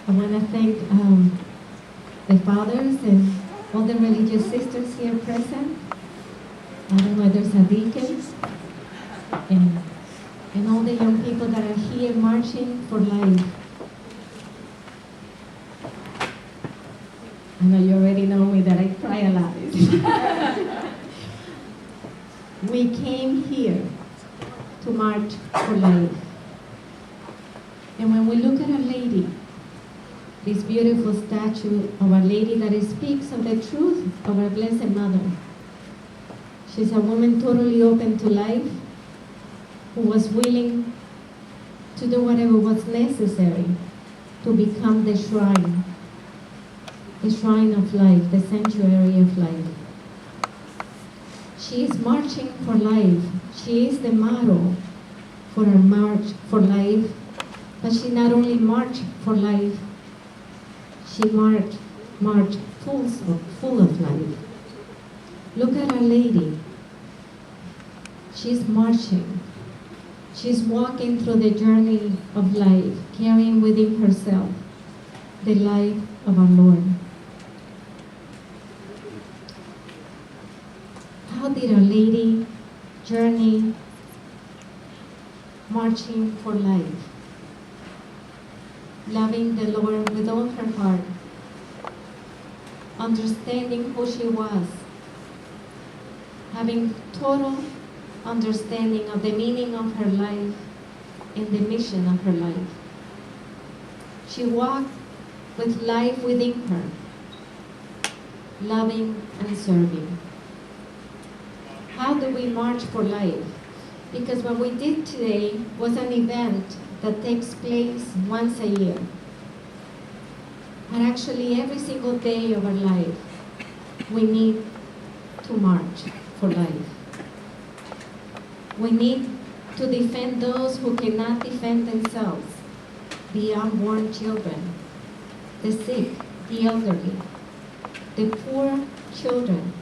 I want to thank the fathers and all the religious sisters here present. I don't know if there's a deacon. And all the young people that are here marching for life. I know you already know me that I cry a lot. We came here to march for life. And when we look at a lady, this beautiful statue of a lady that speaks of the truth of our Blessed Mother, she's a woman totally open to life, who was willing to do whatever was necessary to become the shrine of life, the sanctuary of life. She is marching for life. She is the model for our march for life. But she not only marched for life, she marched full of life. Look at Our Lady. She's marching. She's walking through the journey of life, carrying within herself the life of our Lord. How did Our Lady journey marching for life? Loving the Lord with all her heart, understanding who she was, having total understanding of the meaning of her life and the mission of her life. She walked with life within her, loving and serving. How do we march for life? Because what we did today was an event that takes place once a year. And actually every single day of our life, we need to march for life. We need to defend those who cannot defend themselves, the unborn children, the sick, the elderly, the poor children.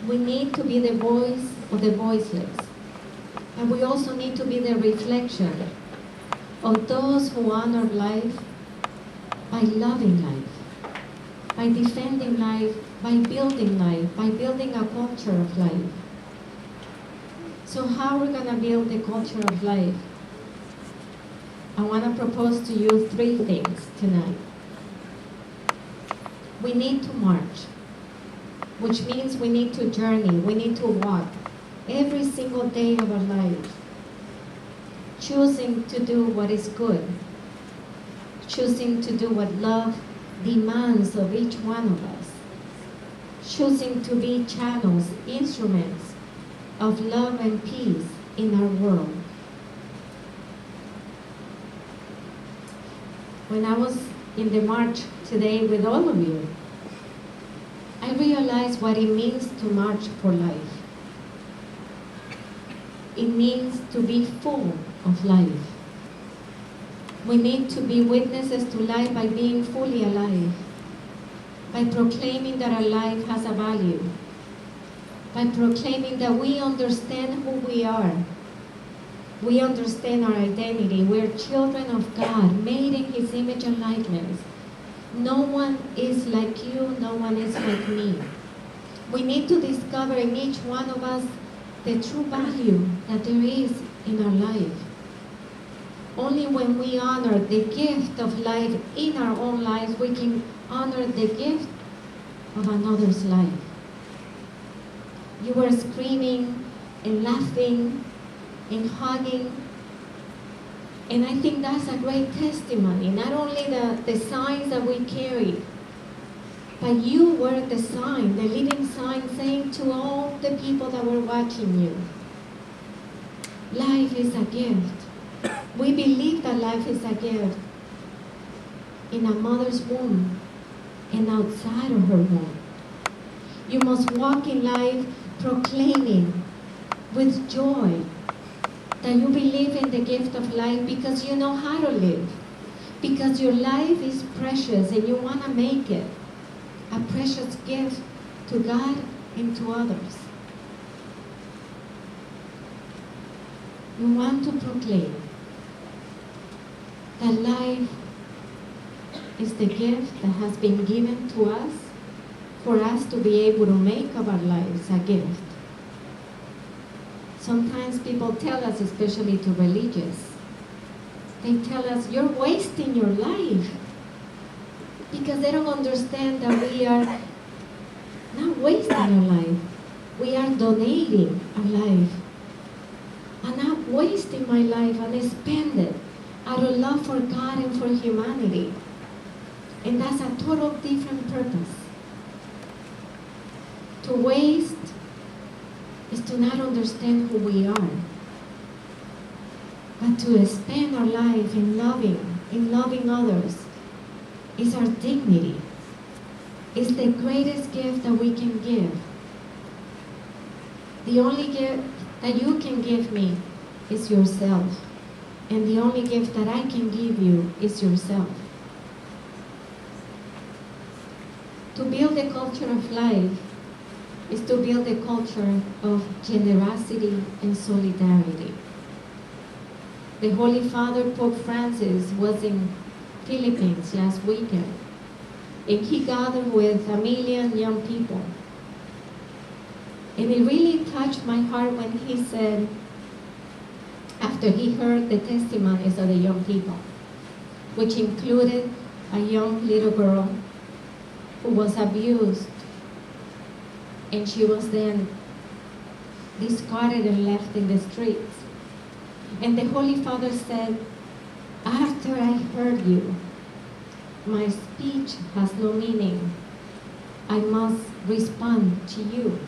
We need to be the voice of the voiceless. And we also need to be the reflection of those who honor life by loving life, by defending life, by building a culture of life. So how are we going to build the culture of life? I want to propose to you 3 things tonight. We need to march, which means we need to journey, we need to walk every single day of our life, choosing to do what is good, choosing to do what love demands of each one of us, choosing to be channels, instruments of love and peace in our world. When I was in the march today with all of you, I realized what it means to march for life. It means to be full of life. We need to be witnesses to life by being fully alive, by proclaiming that our life has a value, by proclaiming that we understand who we are. We understand our identity. We're children of God, made in His image and likeness. No one is like you, no one is like me. We need to discover in each one of us the true value that there is in our life. Only when we honor the gift of life in our own lives, we can honor the gift of another's life. You were screaming and laughing and hugging. And I think that's a great testimony. Not only the signs that we carried, but you were the sign, the living sign, saying to all the people that were watching you, life is a gift. We believe that life is a gift in a mother's womb and outside of her womb. You must walk in life proclaiming with joy that you believe in the gift of life because you know how to live, because your life is precious and you want to make it a precious gift to God and to others. You want to proclaim that life is the gift that has been given to us for us to be able to make of our lives a gift. Sometimes people tell us, especially to religious, they tell us, you're wasting your life, because they don't understand that we are not wasting our life. We are donating our life. I'm not wasting my life, and I spend it out of love for God and for humanity. And that's a total different purpose. To waste is to not understand who we are. But to spend our life in loving others, is our dignity. It's the greatest gift that we can give. The only gift that you can give me is yourself. And the only gift that I can give you is yourself. To build a culture of life is to build a culture of generosity and solidarity. The Holy Father, Pope Francis, was in Philippines last weekend, and he gathered with 1 million young people. And it really touched my heart when he said, after he heard the testimonies of the young people, which included a young little girl who was abused, and she was then discarded and left in the streets. And the Holy Father said, after I heard you, my speech has no meaning. I must respond to you.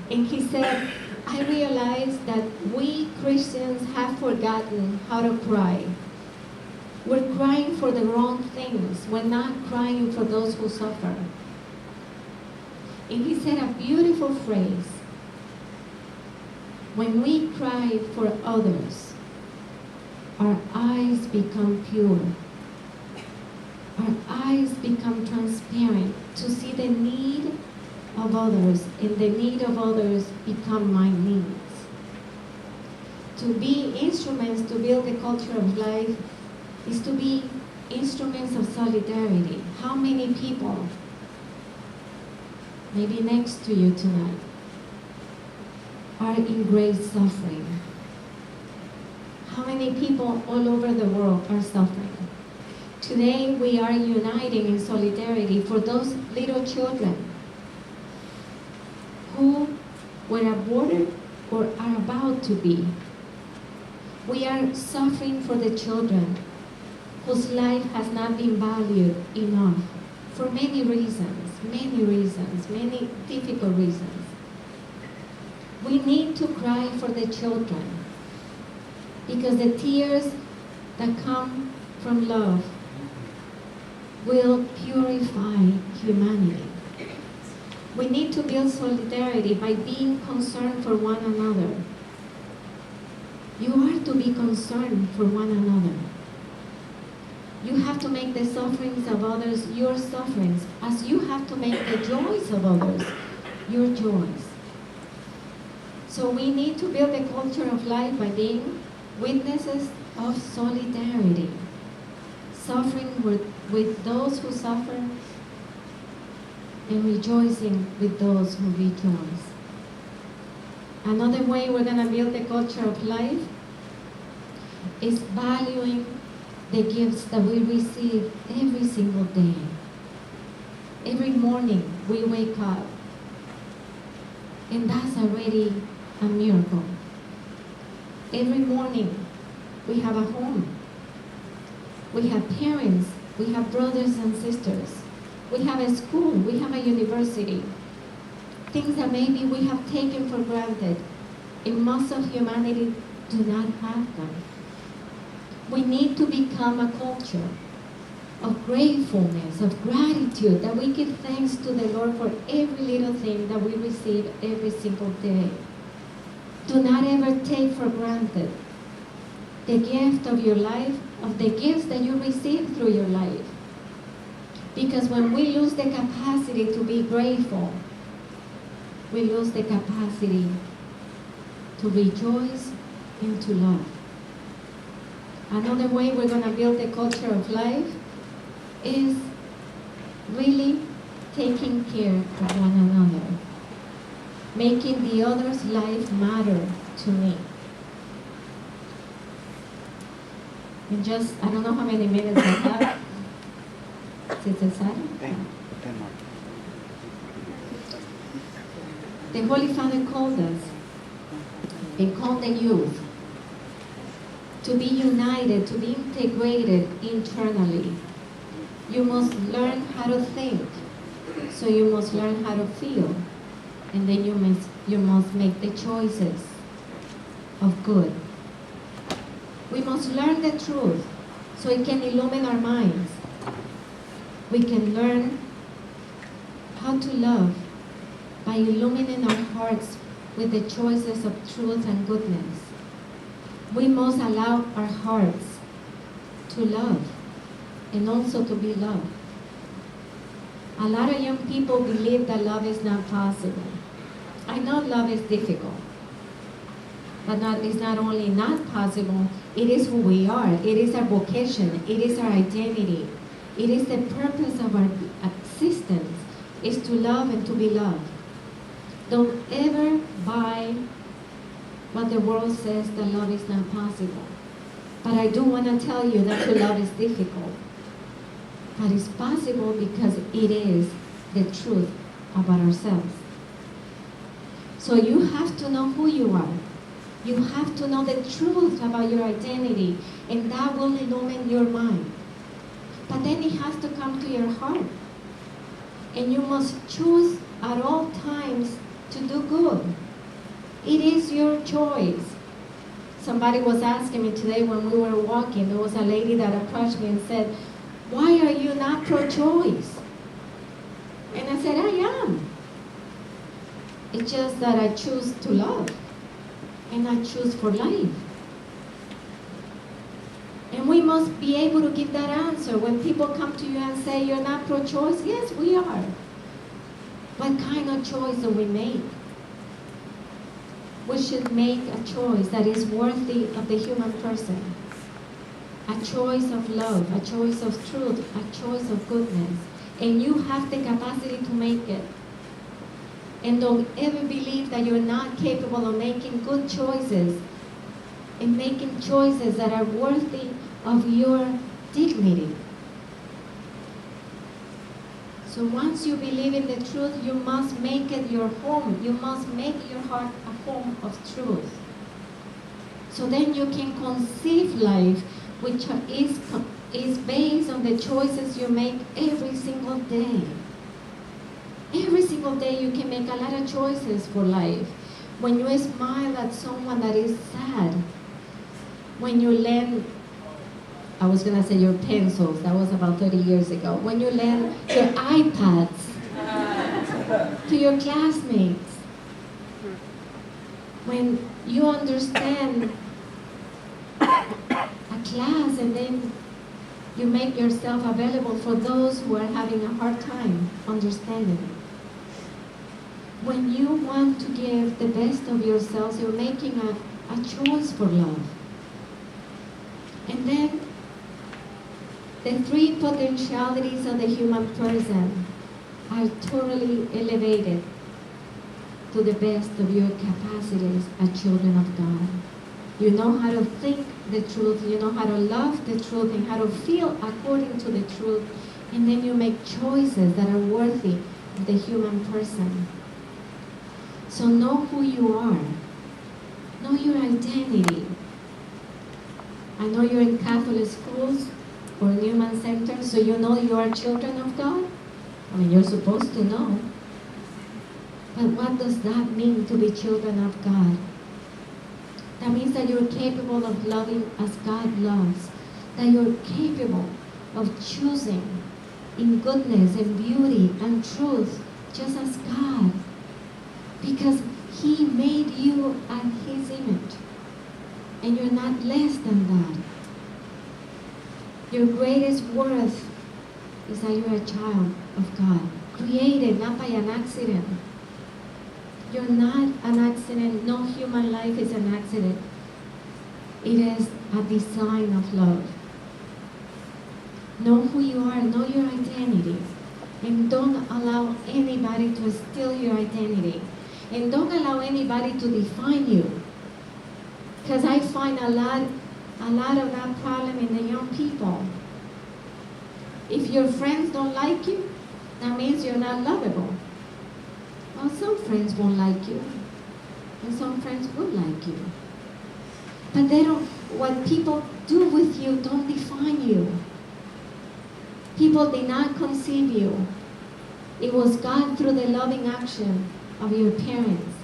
And he said, I realize that we Christians have forgotten how to cry. We're crying for the wrong things. We're not crying for those who suffer. And he said a beautiful phrase. When we cry for others, our eyes become pure. Our eyes become transparent to see the need of others, and the need of others become my needs. To be instruments to build a culture of life is to be instruments of solidarity. How many people, maybe next to you tonight, are in great suffering? How many people all over the world are suffering? Today we are uniting in solidarity for those little children who were aborted or are about to be. We are suffering for the children whose life has not been valued enough for many reasons, many difficult reasons. We need to cry for the children, because the tears that come from love will purify humanity. We need to build solidarity by being concerned for one another. You are to be concerned for one another. You have to make the sufferings of others your sufferings, as you have to make the joys of others your joys. So we need to build a culture of life by being witnesses of solidarity, suffering with those who suffer, and rejoicing with those who rejoice. Another way we're going to build a culture of life is valuing the gifts that we receive every single day. Every morning we wake up, and that's already a miracle. Every morning we have a home. We have parents, we have brothers and sisters. We have a school, we have a university. Things that maybe we have taken for granted, and most of humanity do not have them. We need to become a culture of gratefulness, of gratitude, that we give thanks to the Lord for every little thing that we receive every single day. Do not ever take for granted the gift of your life, of the gifts that you receive through your life. Because when we lose the capacity to be grateful, we lose the capacity to rejoice and to love. Another way we're going to build a culture of life is really taking care of one another, making the other's life matter to me. And just, I don't know how many minutes I have. Sister Sarah? 10 more. The Holy Father called us and called the youth to be united, to be integrated internally. You must learn how to think, so you must learn how to feel, and then you must make the choices of good. We must learn the truth so it can illumine our minds. We can learn how to love by illuminating our hearts with the choices of truth and goodness. We must allow our hearts to love and also to be loved. A lot of young people believe that love is not possible. I know love is difficult, but it's not only not possible, it is who we are. It is our vocation. It is our identity. It is the purpose of our existence, is to love and to be loved. Don't ever buy what the world says that love is not possible. But I do want to tell you that to love is difficult. But it's possible because it is the truth about ourselves. So you have to know who you are. You have to know the truth about your identity, and that will illumine your mind. But then it has to come to your heart. And you must choose at all times to do good. It is your choice. Somebody was asking me today when we were walking, there was a lady that approached me and said, "Why are you not pro-choice?" And I said, "I am. It's just that I choose to love, and I choose for life." And we must be able to give that answer when people come to you and say, "You're not pro-choice." Yes, we are. What kind of choice do we make? We should make a choice that is worthy of the human person. A choice of love, a choice of truth, a choice of goodness. And you have the capacity to make it. And don't ever believe that you're not capable of making good choices and making choices that are worthy of your dignity. So once you believe in the truth, you must make it your home. You must make your heart a home of truth. So then you can conceive life, which is based on the choices you make every single day. Every single day you can make a lot of choices for life. When you smile at someone that is sad, when you lend, I was going to say your pencils, that was about 30 years ago, when you lend your iPads to your classmates, when you understand a class and then you make yourself available for those who are having a hard time understanding it. When you want to give the best of yourselves, you're making a choice for love. And then the three potentialities of the human person are totally elevated to the best of your capacities as children of God. You know how to think the truth, you know how to love the truth, and how to feel according to the truth, and then you make choices that are worthy of the human person. So know who you are. Know your identity. I know you're in Catholic schools or Newman Center, so you know you are children of God. I mean, you're supposed to know. But what does that mean to be children of God? That means that you're capable of loving as God loves. That you're capable of choosing in goodness and beauty and truth, just as God. Because He made you in His image. And you're not less than that. Your greatest worth is that you're a child of God. Created not by an accident. You're not an accident. No human life is an accident. It is a design of love. Know who you are, know your identity. And don't allow anybody to steal your identity. And don't allow anybody to define you. Because I find a lot of that problem in the young people. If your friends don't like you, that means you're not lovable. Well, some friends won't like you, and some friends will like you. But what people do with you don't define you. People did not conceive you. It was God through the loving action of your parents.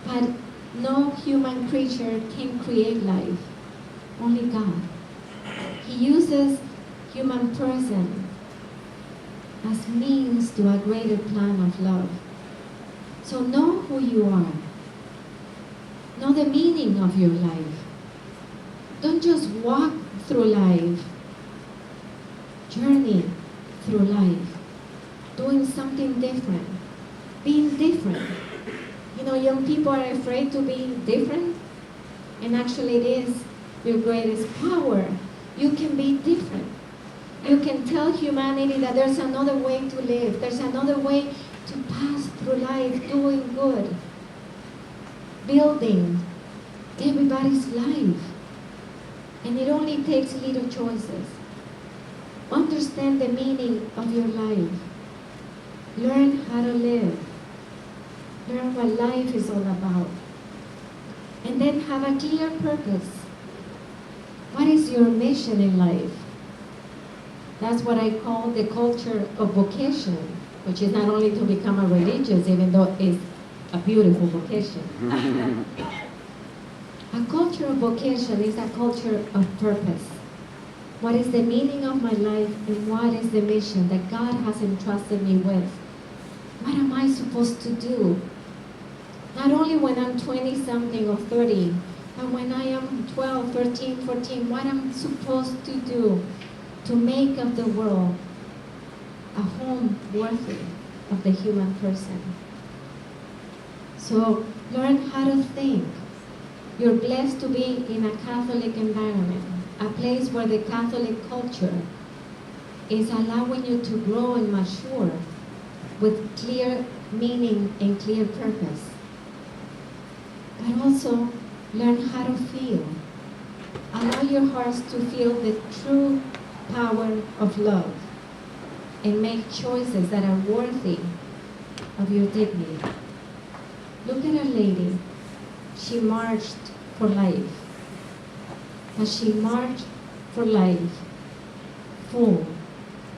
But no human creature can create life, only God. He uses human person as means to a greater plan of love. So know who you are. Know the meaning of your life. Don't just walk through life. Journey through life. Doing something different. Being different. You know, young people are afraid to be different. And actually it is your greatest power. You can be different. You can tell humanity that there's another way to live. There's another way to pass through life doing good. Building everybody's life. And it only takes little choices. Understand the meaning of your life. Learn how to live. Learn what life is all about. And then have a clear purpose. What is your mission in life? That's what I call the culture of vocation, which is not only to become a religious, even though it's a beautiful vocation. A culture of vocation is a culture of purpose. What is the meaning of my life and what is the mission that God has entrusted me with? What am I supposed to do? Not only when I'm 20-something or 30, but when I am 12, 13, 14, what I'm supposed to do to make of the world a home worthy of the human person. So learn how to think. You're blessed to be in a Catholic environment, a place where the Catholic culture is allowing you to grow and mature with clear meaning and clear purpose. But also learn how to feel. Allow your hearts to feel the true power of love and make choices that are worthy of your dignity. Look at a lady. She marched for life. But she marched for life, full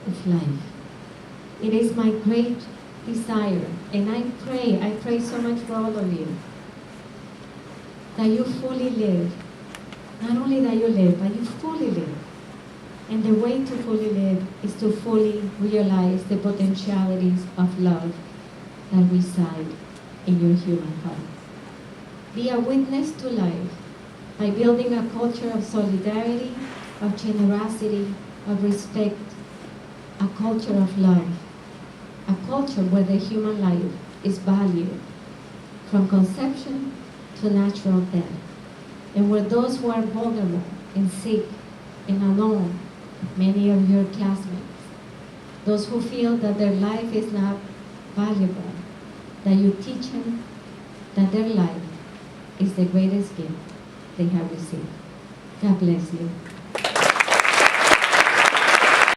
of life. It is my great desire, and I pray so much for all of you, that you fully live. Not only that you live, but you fully live. And the way to fully live is to fully realize the potentialities of love that reside in your human heart. Be a witness to life by building a culture of solidarity, of generosity, of respect, a culture of love, a culture where the human life is valued from conception to natural death, and where those who are vulnerable and sick and alone, many of your classmates, those who feel that their life is not valuable, that you teach them that their life is the greatest gift they have received. God bless you.